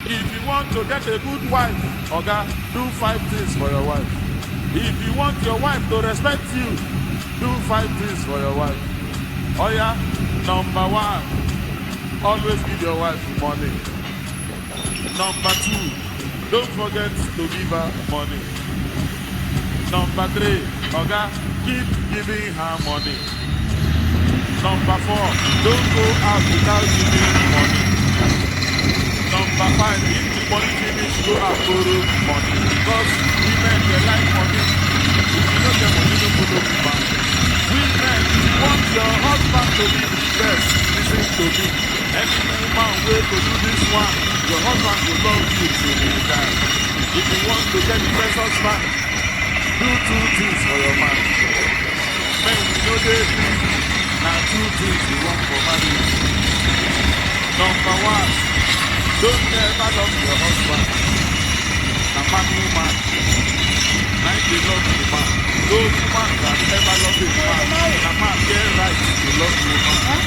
If you want to get a good wife, Oga, do 5 things for your wife. If you want your wife to respect you, do 5 things for your wife. Oh yeah, number 1, always give your wife money. Number 2, don't forget to give her money. Number 3, Oga, keep giving her money. Number 4, don't go out without giving money. Number 5, if the money finish, go and borrow money. Because women, they like money. If you don't get money, don't follow women. Women, if you want your husband to be the best, listen to me. Any woman way to do this one, your husband will love you till he die. If you want to get the best husband, do 2 things for your man. Men, we know they think, now 2 things you want for marriage. Number 1, don't ever love your husband. A man, woman. Like they love the man. No woman can ever love a man. A man get right to love the woman.